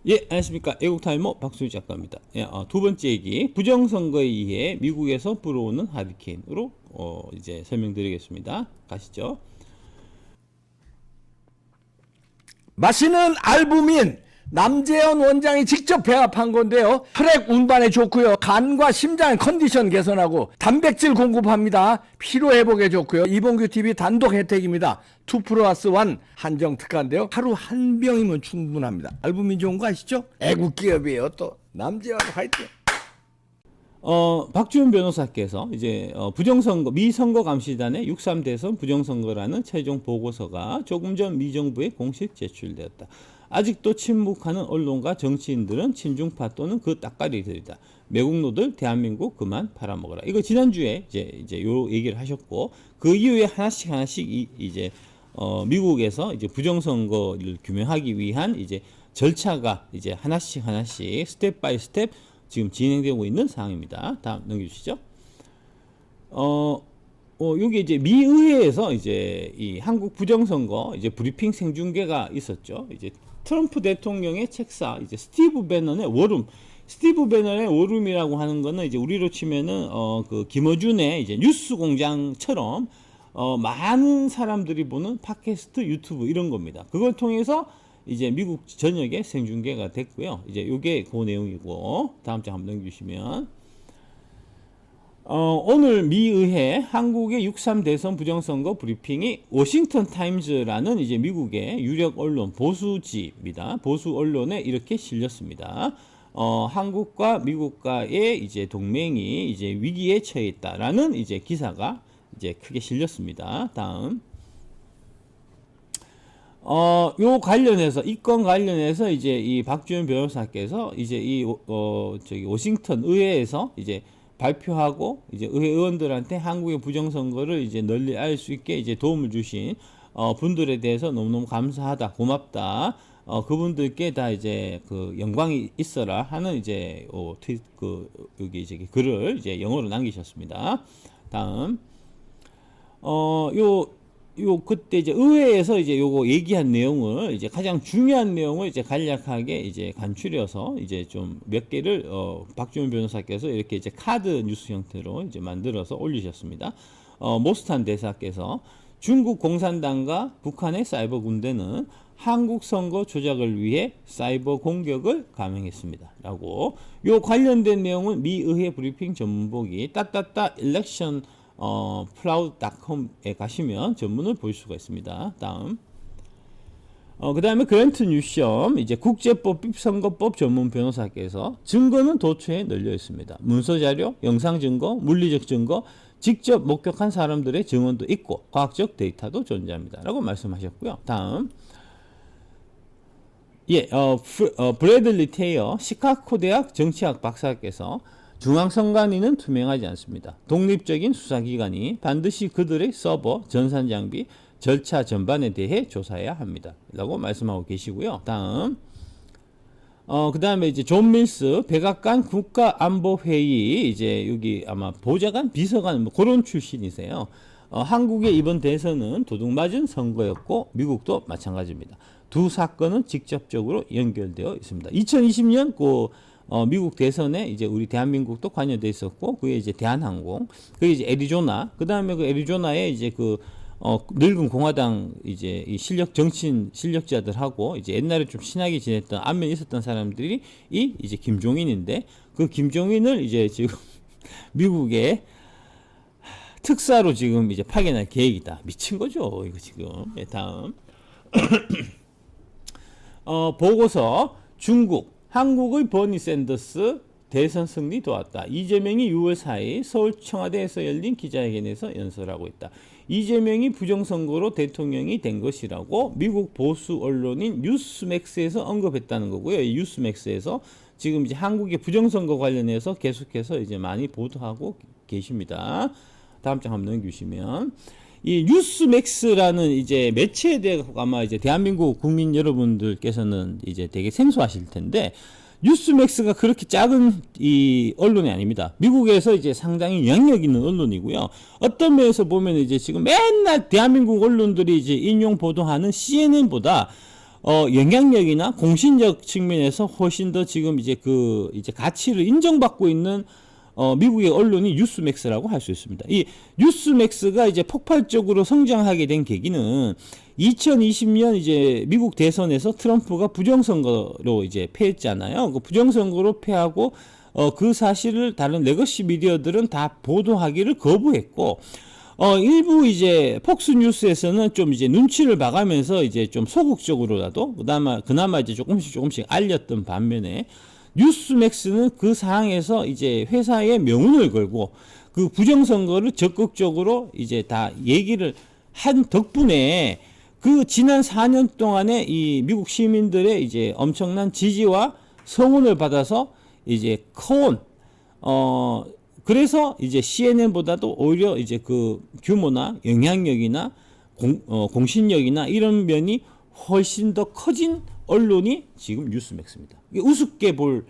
예, 안녕하십니까. 애국타이머 박수희 작가입니다. 예, 두 번째 얘기, 부정선거에 의해 미국에서 불어오는 하리케인으로 이제 설명드리겠습니다. 가시죠. 마시는 알부민 남재현 원장이 직접 배합한 건데요. 혈액 운반에 좋고요. 간과 심장 컨디션 개선하고 단백질 공급합니다. 피로 회복에 좋고요. 이봉규 TV 단독 혜택입니다. 2+1 한정 특가인데요. 하루 한 병이면 충분합니다. 알부민 좋은 거 아시죠? 애국 기업이에요. 또 남재현 화이팅. 박주현 변호사께서 이제 부정선거 미선거감시단의 63 대선 부정선거라는 최종 보고서가 조금 전 미 정부에 공식 제출되었다. 아직도 침묵하는 언론과 정치인들은 친중파 또는 그 따까리들이다. 매국노들 대한민국 그만 팔아먹어라. 이거 지난주에 이제 요 얘기를 하셨고, 그 이후에 하나씩 이제 미국에서 이제 부정선거를 규명하기 위한 이제 절차가 이제 하나씩 스텝 바이 스텝 지금 진행되고 있는 상황입니다. 다음 넘겨주시죠. 요게 이제 미 의회에서 이제 이 한국 부정선거 이제 브리핑 생중계가 있었죠. 이제 트럼프 대통령의 책사 이제 스티브 배넌의 워룸. 스티브 배넌의 워룸이라고 하는 거는 이제 우리로 치면은 그 김어준의 이제 뉴스 공장처럼 많은 사람들이 보는 팟캐스트, 유튜브 이런 겁니다. 그걸 통해서 이제 미국 전역에 생중계가 됐고요. 이제 요게 그 내용이고, 다음 장 한번 넘겨주시면 오늘 미의회 한국의 6.3 대선 부정선거 브리핑이 워싱턴 타임즈라는 이제 미국의 유력 언론 보수지입니다. 보수 언론에 이렇게 실렸습니다. 한국과 미국과의 이제 동맹이 이제 위기에 처해 있다라는 이제 기사가 이제 크게 실렸습니다. 다음. 요 관련해서, 이 건 관련해서 이제 이 박주현 변호사께서 이제 저기 워싱턴 의회에서 이제 발표하고 이제 의회 의원들한테 한국의 부정선거를 이제 널리 알 수 있게 이제 도움을 주신 분들에 대해서 너무너무 감사하다, 고맙다. 그분들께 다 이제 그 영광이 있어라 하는 이제 여기 이제 글을 이제 영어로 남기셨습니다. 다음. 그때 이제 의회에서 이제 요거 얘기한 내용을 이제 가장 중요한 내용을 이제 간략하게 이제 간추려서 이제 좀 몇 개를 박주현 변호사께서 이렇게 이제 카드 뉴스 형태로 이제 만들어서 올리셨습니다. 모스탄 대사께서 중국 공산당과 북한의 사이버 군대는 한국 선거 조작을 위해 사이버 공격을 감행했습니다. 라고 요 관련된 내용은 미 의회 브리핑 전문보기 election cloud.com에 가시면 전문을 볼 수가 있습니다. 다음. 그 다음에 그랜트 뉴시엄 이제 국제법 선거법 전문 변호사께서 증거는 도처에 널려 있습니다. 문서 자료, 영상 증거, 물리적 증거, 직접 목격한 사람들의 증언도 있고 과학적 데이터도 존재합니다. 라고 말씀하셨고요. 다음. 브래들리 테이어 시카고 대학 정치학 박사께서 중앙선관위는 투명하지 않습니다. 독립적인 수사기관이 반드시 그들의 서버, 전산 장비, 절차 전반에 대해 조사해야 합니다. 라고 말씀하고 계시고요. 다음. 그 다음에 이제 존 밀스 백악관 국가안보회의 이제 여기 아마 보좌관, 비서관 뭐 그런 출신이세요. 한국의 이번 대선은 도둑맞은 선거였고 미국도 마찬가지입니다. 두 사건은 직접적으로 연결되어 있습니다. 2020년 미국 대선에 이제 우리 대한민국도 관여돼 있었고, 그게 이제 대한항공, 그게 이제 애리조나, 그 다음에 그 애리조나에 이제 늙은 공화당 이제 이 실력자들하고 이제 옛날에 좀 친하게 지냈던 안면이 있었던 사람들이 이제 김종인인데, 그 김종인을 이제 지금 미국에 특사로 지금 이제 파견할 계획이다. 미친 거죠, 이거 지금. 네, 다음. 보고서 중국. 한국의 버니 샌더스 대선 승리 도왔다. 이재명이 6월 4일 서울 청와대에서 열린 기자회견에서 연설하고 있다. 이재명이 부정선거로 대통령이 된 것이라고 미국 보수 언론인 뉴스맥스에서 언급했다는 거고요. 이 뉴스맥스에서 지금 이제 한국의 부정선거 관련해서 계속해서 이제 많이 보도하고 계십니다. 다음 장 한번 넘겨주시면. 이 뉴스맥스라는 이제 매체에 대해 아마 이제 대한민국 국민 여러분들께서는 이제 되게 생소하실 텐데, 뉴스맥스가 그렇게 작은 이 언론이 아닙니다. 미국에서 이제 상당히 영향력 있는 언론이고요. 어떤 면에서 보면 이제 지금 맨날 대한민국 언론들이 이제 인용 보도하는 CNN보다 영향력이나 공신력 측면에서 훨씬 더 지금 이제 이제 가치를 인정받고 있는 미국의 언론이 뉴스맥스라고 할 수 있습니다. 이 뉴스맥스가 이제 폭발적으로 성장하게 된 계기는 2020년 이제 미국 대선에서 트럼프가 부정선거로 이제 패했잖아요. 그 부정선거로 패하고 그 사실을 다른 레거시 미디어들은 다 보도하기를 거부했고, 일부 이제 폭스뉴스에서는 좀 이제 눈치를 봐가면서 이제 좀 소극적으로라도 그나마 이제 조금씩 알렸던 반면에, 뉴스맥스는 그 상황에서 이제 회사의 명운을 걸고 그 부정선거를 적극적으로 이제 다 얘기를 한 덕분에 그 지난 4년 동안에 이 미국 시민들의 이제 엄청난 지지와 성원을 받아서 이제 커온, 그래서 이제 CNN보다도 오히려 이제 그 규모나 영향력이나 공신력이나 이런 면이 훨씬 더 커진 언론이 지금 뉴스맥스입니다. 이게 우습게 볼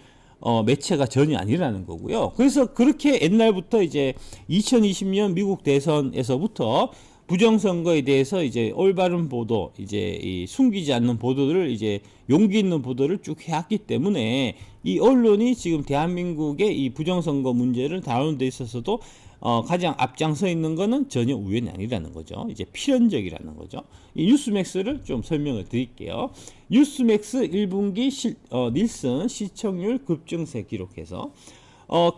매체가 전혀 아니라는 거고요. 그래서 그렇게 옛날부터 이제 2020년 미국 대선에서부터 부정선거에 대해서 이제 올바른 보도, 이제 이 숨기지 않는 보도를 이제 용기 있는 보도를 쭉 해왔기 때문에 이 언론이 지금 대한민국의 이 부정선거 문제를 다루는 데 있어서도 가장 앞장서 있는 거는 전혀 우연이 아니라는 거죠. 이제 필연적이라는 거죠. 이 뉴스맥스를 좀 설명을 드릴게요. 뉴스맥스 1분기 닐슨 시청률 급증세 기록해서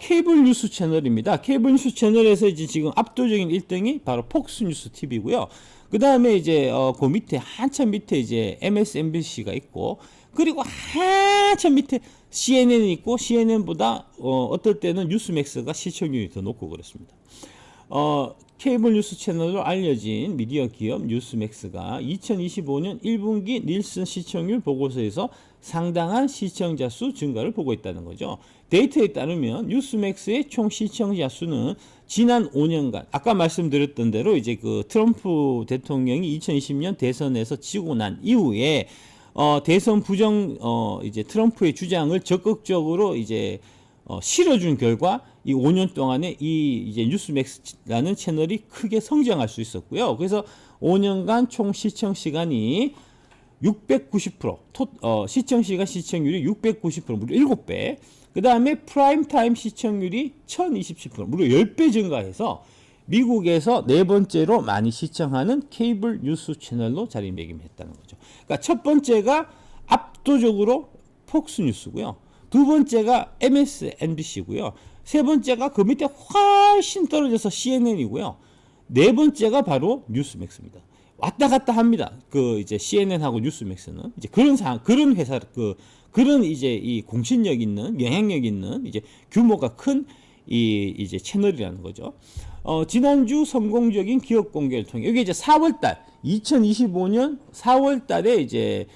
케이블 뉴스 채널입니다. 케이블 뉴스 채널에서 이제 지금 압도적인 1등이 바로 폭스뉴스 TV고요. 그 다음에 이제 그 밑에 한참 밑에 이제 MSNBC가 있고, 그리고 한참 밑에 CNN이 있고, CNN보다 어떨 때는 뉴스맥스가 시청률이 더 높고 그렇습니다. 케이블 뉴스 채널로 알려진 미디어 기업 뉴스맥스가 2025년 1분기 닐슨 시청률 보고서에서 상당한 시청자 수 증가를 보고 있다는 거죠. 데이터에 따르면 뉴스맥스의 총 시청자 수는 지난 5년간, 아까 말씀드렸던 대로 이제 그 트럼프 대통령이 2020년 대선에서 지고 난 이후에 대선 이제 트럼프의 주장을 적극적으로 이제 실어준 결과 이 5년 동안에 이 이제 뉴스맥스라는 채널이 크게 성장할 수 있었고요. 그래서 5년간 총 시청 시간이 690%, 시청 시간 시청률이 690%, 무려 7배. 그 다음에 프라임타임 시청률이 1027%, 무려 10배 증가해서 미국에서 네 번째로 많이 시청하는 케이블 뉴스 채널로 자리매김했다는 거죠. 그러니까 첫 번째가 압도적으로 폭스뉴스고요. 두 번째가 MSNBC고요. 세 번째가 그 밑에 훨씬 떨어져서 CNN이고요. 네 번째가 바로 뉴스맥스입니다. 왔다 갔다 합니다. 그 이제 CNN하고 뉴스맥스는 이제 그런 회사, 그런 이제 이 공신력 있는, 영향력 있는, 이제 규모가 큰 이제 채널이라는 거죠. 지난주 성공적인 기업 공개를 통해, 여기 이제 4월달, 2025년 4월달에 이제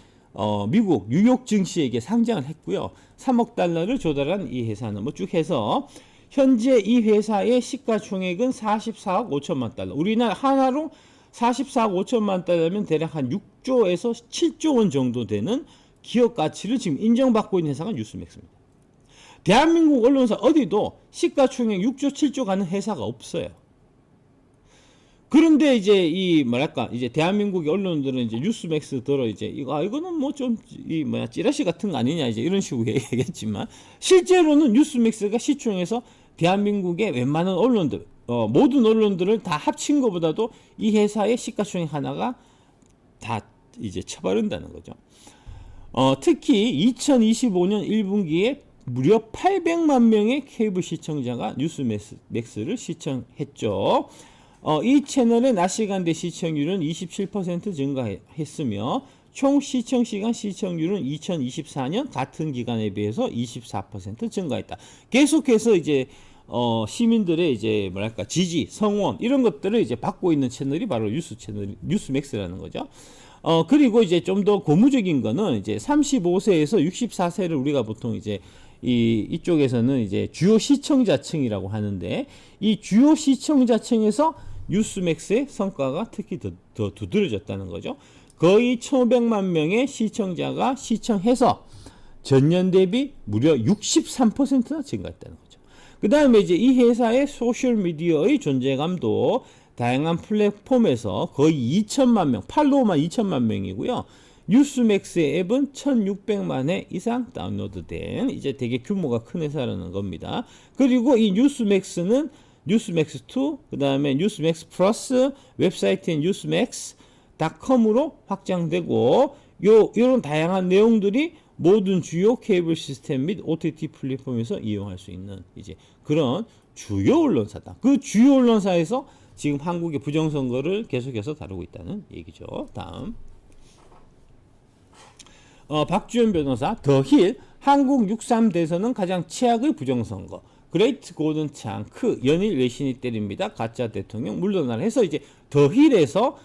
미국 뉴욕 증시에게 상장을 했고요. 3억 달러를 조달한 이 회사는 뭐 쭉 해서 현재 이 회사의 시가총액은 44억 5천만 달러. 우리나라 하나로 44억 5천만 달러면 대략 한 6조에서 7조 원 정도 되는 기업 가치를 지금 인정받고 있는 회사가 뉴스맥스입니다. 대한민국 언론사 어디도 시가총액 6조 7조 가는 회사가 없어요. 그런데 이제 이제 대한민국의 언론들은 이제 뉴스맥스 들어 이제 이거는 뭐 좀 찌라시 같은 거 아니냐 이제 이런 식으로 얘기했지만, 실제로는 뉴스맥스가 시총에서 대한민국의 웬만한 언론들, 모든 언론들을 다 합친 것보다도 이 회사의 시가총액 하나가 다 이제 쳐바른다는 거죠. 특히 2025년 1분기에 무려 800만 명의 케이블 시청자가 뉴스맥스를 시청했죠. 이 채널의 낮 시간대 시청률은 27% 증가했으며 총 시청시간 시청률은 2024년 같은 기간에 비해서 24% 증가했다. 계속해서 이제 시민들의 이제 지지, 성원 이런 것들을 이제 받고 있는 채널이 바로 뉴스맥스라는 거죠. 그리고 이제 좀 더 고무적인 거는 이제 35세에서 64세를 우리가 보통 이제 이쪽에서는 이제 주요 시청자층이라고 하는데, 이 주요 시청자층에서 뉴스맥스의 성과가 특히 더 두드러졌다는 거죠. 거의 1,500만 명의 시청자가 시청해서 전년 대비 무려 63%나 증가했다는 거죠. 그 다음에 이제 이 회사의 소셜미디어의 존재감도 다양한 플랫폼에서 거의 2천만 명, 팔로워만 2천만 명이고요. 뉴스맥스의 앱은 1600만 회 이상 다운로드된 이제 되게 규모가 큰 회사라는 겁니다. 그리고 이 뉴스맥스는 뉴스맥스2, 그 다음에 뉴스맥스 플러스, 웹사이트인 뉴스맥스.com으로 확장되고, 요런 다양한 내용들이 모든 주요 케이블 시스템 및 OTT 플랫폼에서 이용할 수 있는 이제 그런 주요 언론사다. 그 주요 언론사에서 지금 한국의 부정선거를 계속해서 다루고 있다는 얘기죠. 다음. 박주현 변호사, 더힐, 한국 6.3 대선은 가장 최악의 부정선거. 그레이트 골든 창크, 연일 외신이 때립니다. 가짜 대통령 물러나라 해서 이제 더힐에서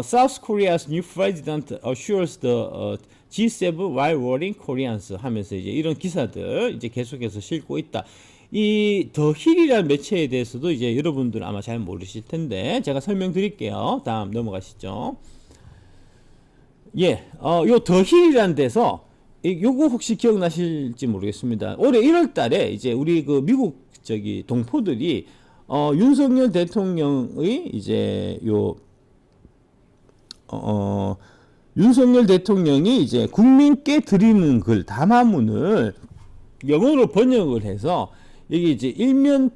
South Korea's new president assures the G7 while warning Koreans 하면서 이제 이런 기사들 이제 계속해서 싣고 있다. 이 더힐이라는 매체에 대해서도 이제 여러분들 아마 잘 모르실 텐데 제가 설명드릴게요. 다음 넘어가시죠. 예, 요 더힐이라는 데서 요거 혹시 기억나실지 모르겠습니다. 올해 1월 달에 이제 우리 그 미국 동포들이 윤석열 대통령의 이제 윤석열 대통령이 이제 국민께 드리는 글 담화문을 영어로 번역을 해서 이게 이제 일면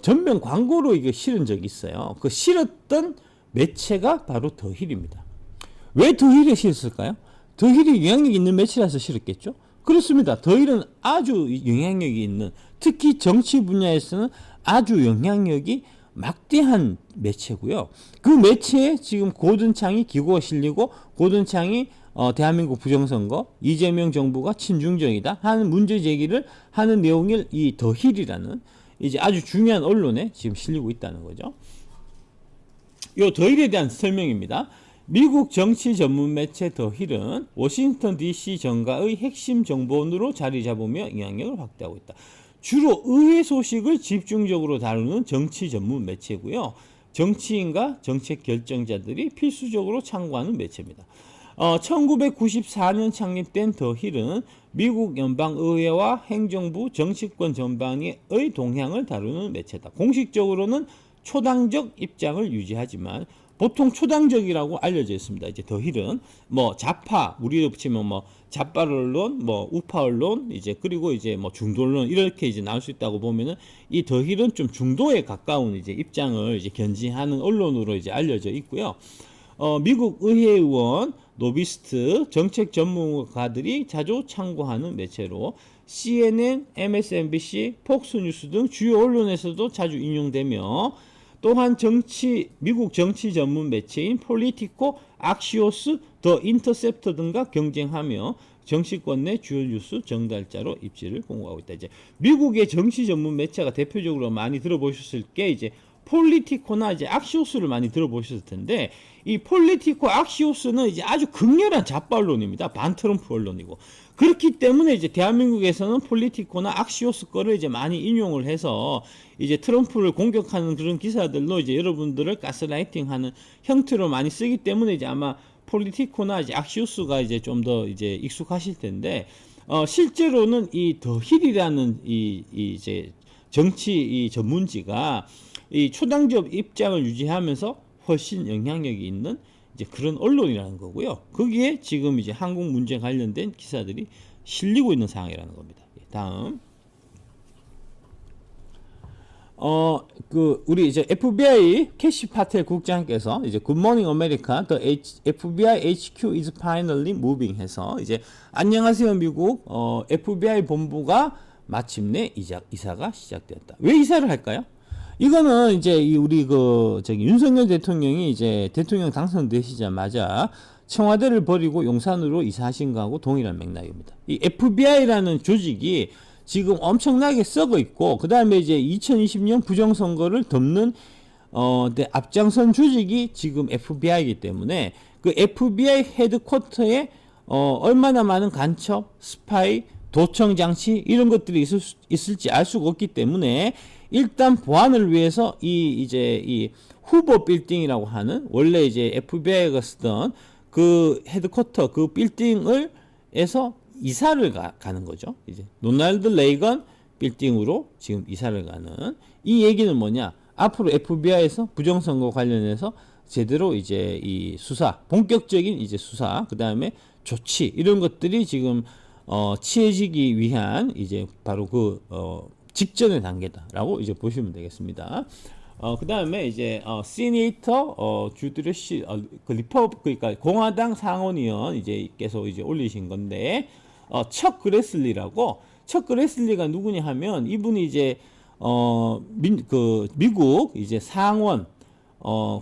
전면 광고로 이게 실은 적이 있어요. 그 실었던 매체가 바로 더힐입니다. 왜 더힐에 실었을까요? 더힐이 영향력 있는 매체라서 실었겠죠? 그렇습니다. 더힐은 아주 영향력이 있는, 특히 정치 분야에서는 아주 영향력이 막대한 매체고요. 그 매체에 지금 고든창이 기고가 실리고 고든창이 대한민국 부정선거, 이재명 정부가 친중정이다 하는 문제 제기를 하는 내용을 이 더힐이라는 이제 아주 중요한 언론에 지금 실리고 있다는 거죠. 요 더힐에 대한 설명입니다. 미국 정치 전문 매체 더힐은 워싱턴 DC 정가의 핵심 정보원으로 자리 잡으며 영향력을 확대하고 있다. 주로 의회 소식을 집중적으로 다루는 정치 전문 매체고요. 정치인과 정책 결정자들이 필수적으로 참고하는 매체입니다. 1994년 창립된 더힐은 미국 연방의회와 행정부 정치권 전반의 동향을 다루는 매체다. 공식적으로는 초당적 입장을 유지하지만 보통 초당적이라고 알려져 있습니다. 이제 더힐은 뭐 좌파, 우리로 붙이면 뭐 좌파 언론, 뭐 우파 언론, 이제 그리고 이제 뭐 중도 언론 이렇게 이제 나올 수 있다고 보면은 이 더힐은 좀 중도에 가까운 이제 입장을 이제 견지하는 언론으로 이제 알려져 있고요. 미국 의회의원, 노비스트, 정책 전문가들이 자주 참고하는 매체로 CNN, MSNBC, 폭스뉴스 등 주요 언론에서도 자주 인용되며 또한 미국 정치 전문 매체인 폴리티코, 악시오스, 더 인터셉터 등과 경쟁하며 정치권 내 주요 뉴스 정달자로 입지를 공고하고 있다. 이제 미국의 정치 전문 매체가 대표적으로 많이 들어보셨을 게 이제 폴리티코나 이제 악시오스를 많이 들어보셨을 텐데 이 폴리티코, 악시오스는 이제 아주 극렬한 좌파 언론입니다. 반트럼프 언론이고. 그렇기 때문에 이제 대한민국에서는 폴리티코나 악시오스 거를 이제 많이 인용을 해서 이제 트럼프를 공격하는 그런 기사들로 이제 여러분들을 가스라이팅하는 형태로 많이 쓰기 때문에 이제 아마 폴리티코나 이제 악시오스가 이제 좀 더 이제 익숙하실 텐데 실제로는 이 더힐이라는 이제 정치 이 전문지가 이 초당적 입장을 유지하면서 훨씬 영향력이 있는 이제 그런 언론이라는 거고요. 거기에 지금 이제 한국 문제 관련된 기사들이 실리고 있는 상황이라는 겁니다. 다음. 우리 이제 FBI 캐시 파텔 국장께서 이제 Good Morning America, the FBI HQ is finally moving 해서 이제 안녕하세요 미국 FBI 본부가 마침내 이사가 시작되었다. 왜 이사를 할까요? 이거는 이제 우리 윤석열 대통령이 이제 대통령 당선되시자마자 청와대를 버리고 용산으로 이사하신 거하고 동일한 맥락입니다. 이 FBI라는 조직이 지금 엄청나게 썩어 있고, 그 다음에 이제 2020년 부정선거를 덮는, 앞장선 조직이 지금 FBI이기 때문에 그 FBI 헤드쿼터에, 얼마나 많은 간첩, 스파이, 도청 장치, 이런 것들이 있을지 알 수가 없기 때문에 일단 보안을 위해서 이 후보 빌딩이라고 하는 원래 이제 FBI가 쓰던 그 헤드쿼터 그 빌딩을에서 이사를 가는 거죠. 이제 로널드 레이건 빌딩으로 지금 이사를 가는 이 얘기는 뭐냐? 앞으로 FBI에서 부정선거 관련해서 제대로 이제 이 수사, 본격적인 이제 수사, 그 다음에 조치 이런 것들이 지금 취해지기 위한 이제 바로 직전의 단계다라고 이제 보시면 되겠습니다. 그 다음에 이제 시니터 주드레시 그러니까 공화당 상원의원 이제 계속 이제 올리신 건데 척 그레슬리라고. 척 그레슬리가 누구냐 하면 이분이 이제 미국 이제 상원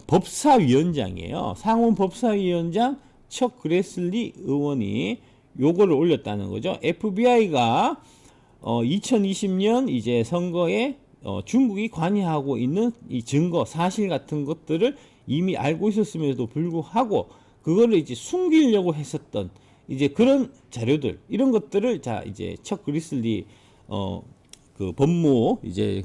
법사위원장이에요. 상원 법사위원장 척 그레슬리 의원이 요거를 올렸다는 거죠. FBI가 2020년 이제 선거에 중국이 관여하고 있는 이 증거, 사실 같은 것들을 이미 알고 있었음에도 불구하고 그거를 이제 숨기려고 했었던 이제 그런 자료들, 이런 것들을 자 이제 척 그리슬리 그 법무 이제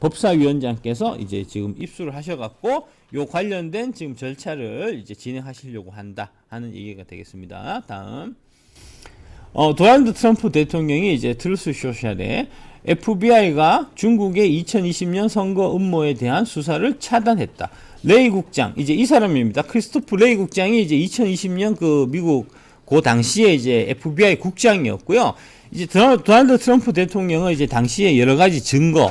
법사위원장께서 이제 지금 입수를 하셔갖고 요 관련된 지금 절차를 이제 진행하시려고 한다 하는 얘기가 되겠습니다. 다음. 도널드 트럼프 대통령이 이제 트루스 소셜에 FBI가 중국의 2020년 선거 음모에 대한 수사를 차단했다. 레이 국장, 이제 이 사람입니다. 크리스토프 레이 국장이 이제 2020년 그 미국 그 당시에 이제 FBI 국장이었고요. 이제 도널드 트럼프 대통령은 이제 당시에 여러 가지 증거,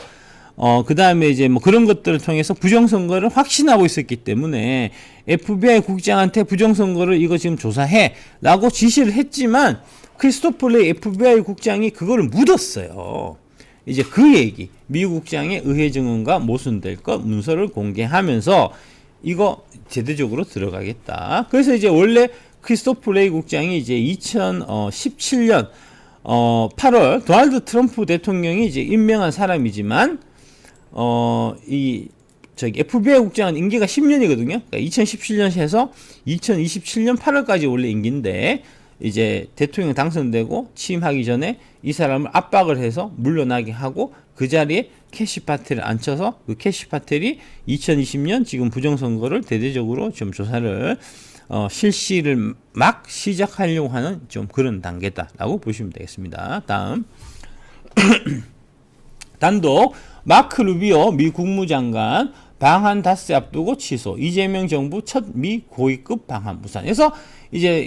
그 다음에 이제 뭐 그런 것들을 통해서 부정선거를 확신하고 있었기 때문에 FBI 국장한테 부정선거를 이거 지금 조사해 라고 지시를 했지만 크리스토프 레이 FBI 국장이 그거를 묻었어요. 이제 그 얘기, 미국 국장의 의회 증언과 모순될 것 문서를 공개하면서 이거 제대적으로 들어가겠다. 그래서 이제 원래 크리스토프 레이 국장이 이제 2017년 8월 도널드 트럼프 대통령이 이제 임명한 사람이지만 FBI 국장은 임기가 10년이거든요. 그러니까 2017년에서 해서 2027년 8월까지 원래 임기인데 이제 대통령 당선되고 취임하기 전에 이 사람을 압박을 해서 물러나게 하고 그 자리에 캐시 파텔을 앉혀서 그 캐시 파텔이 2020년 지금 부정선거를 대대적으로 좀 조사를 실시를 막 시작하려고 하는 좀 그런 단계다라고 보시면 되겠습니다. 다음. 단독 마크 루비오 미 국무장관 방한 닷새 앞두고 취소. 이재명 정부 첫 미 고위급 방한 무산. 그래서 이제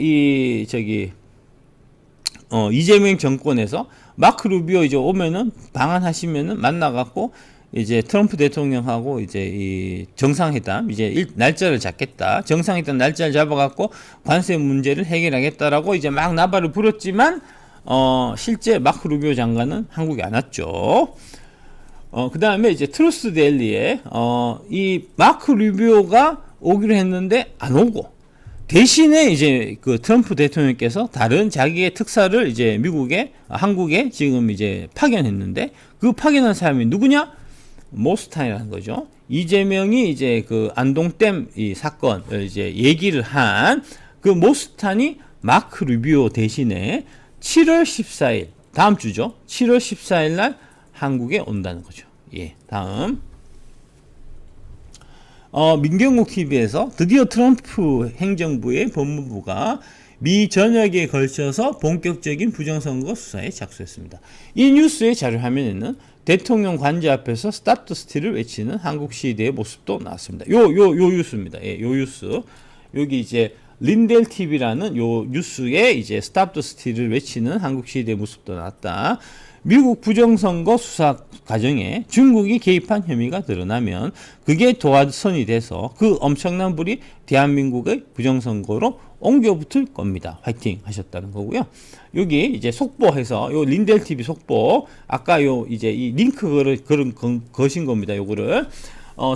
이재명 정권에서 마크 루비오 이제 오면은 방한하시면은 만나갖고 이제 트럼프 대통령하고 이제 이 정상회담 이제 날짜를 잡겠다. 정상회담 날짜를 잡아갖고 관세 문제를 해결하겠다라고 이제 막 나발을 불었지만 실제 마크 루비오 장관은 한국에 안 왔죠. 그 다음에 이제 트루스 데일리에 이 마크 루비오가 오기로 했는데 안 오고 대신에 이제 그 트럼프 대통령께서 다른 자기의 특사를 이제 한국에 지금 이제 파견했는데 그 파견한 사람이 누구냐? 모스탄이라는 거죠. 이재명이 이제 그 안동댐 이 사건을 이제 얘기를 한 그 모스탄이 마크 루비오 대신에 7월 14일 다음 주죠. 7월 14일 날 한국에 온다는 거죠. 예, 다음. 민경욱 TV에서 드디어 트럼프 행정부의 법무부가 미 전역에 걸쳐서 본격적인 부정선거 수사에 착수했습니다. 이 뉴스의 자료 화면에는 대통령 관제 앞에서 스탑 더 스틸을 외치는 한국 시위대의 모습도 나왔습니다. 요 뉴스입니다. 예, 요 뉴스. 여기 이제 린델 TV라는 요 뉴스에 이제 스탑 더 스틸을 외치는 한국 시위대의 모습도 나왔다. 미국 부정선거 수사 과정에 중국이 개입한 혐의가 드러나면 그게 도화선이 돼서 그 엄청난 불이 대한민국의 부정선거로 옮겨붙을 겁니다. 화이팅 하셨다는 거고요. 여기 이제 속보해서 요 린델 TV 속보 아까 요 이제 이 링크 거신 겁니다. 요거를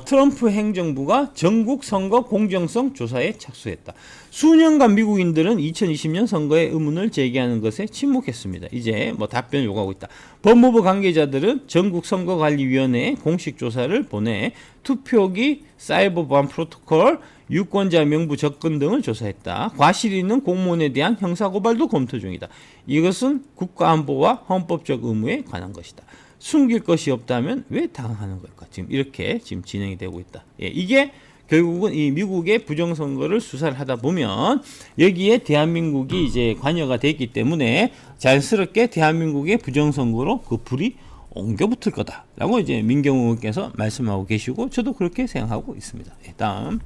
트럼프 행정부가 전국 선거 공정성 조사에 착수했다. 수년간 미국인들은 2020년 선거의 의문을 제기하는 것에 침묵했습니다. 이제 뭐 답변을 요구하고 있다. 법무부 관계자들은 전국 선거관리위원회에 공식 조사를 보내 투표기, 사이버 보안 프로토콜, 유권자 명부 접근 등을 조사했다. 과실이 있는 공무원에 대한 형사고발도 검토 중이다. 이것은 국가안보와 헌법적 의무에 관한 것이다. 숨길 것이 없다면 왜 당하는 걸까? 지금 이렇게 지금 진행이 되고 있다. 예, 이게 결국은 이 미국의 부정선거를 수사를 하다 보면 여기에 대한민국이 이제 관여가 됐기 때문에 자연스럽게 대한민국의 부정선거로 그 불이 옮겨붙을 거다라고 이제 민경욱 의원께서 말씀하고 계시고 저도 그렇게 생각하고 있습니다. 예, 다음.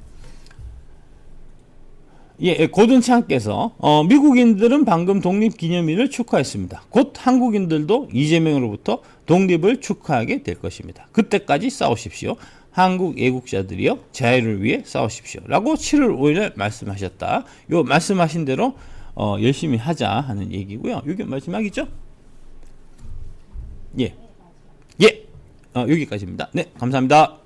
예, 고든창께서 미국인들은 방금 독립기념일을 축하했습니다. 곧 한국인들도 이재명으로부터 독립을 축하하게 될 것입니다. 그때까지 싸우십시오. 한국 애국자들이여 자유를 위해 싸우십시오. 라고 7월 5일에 말씀하셨다. 요 말씀하신 대로 열심히 하자 하는 얘기고요. 이게 마지막이죠? 예. 예. 여기까지입니다. 네, 감사합니다.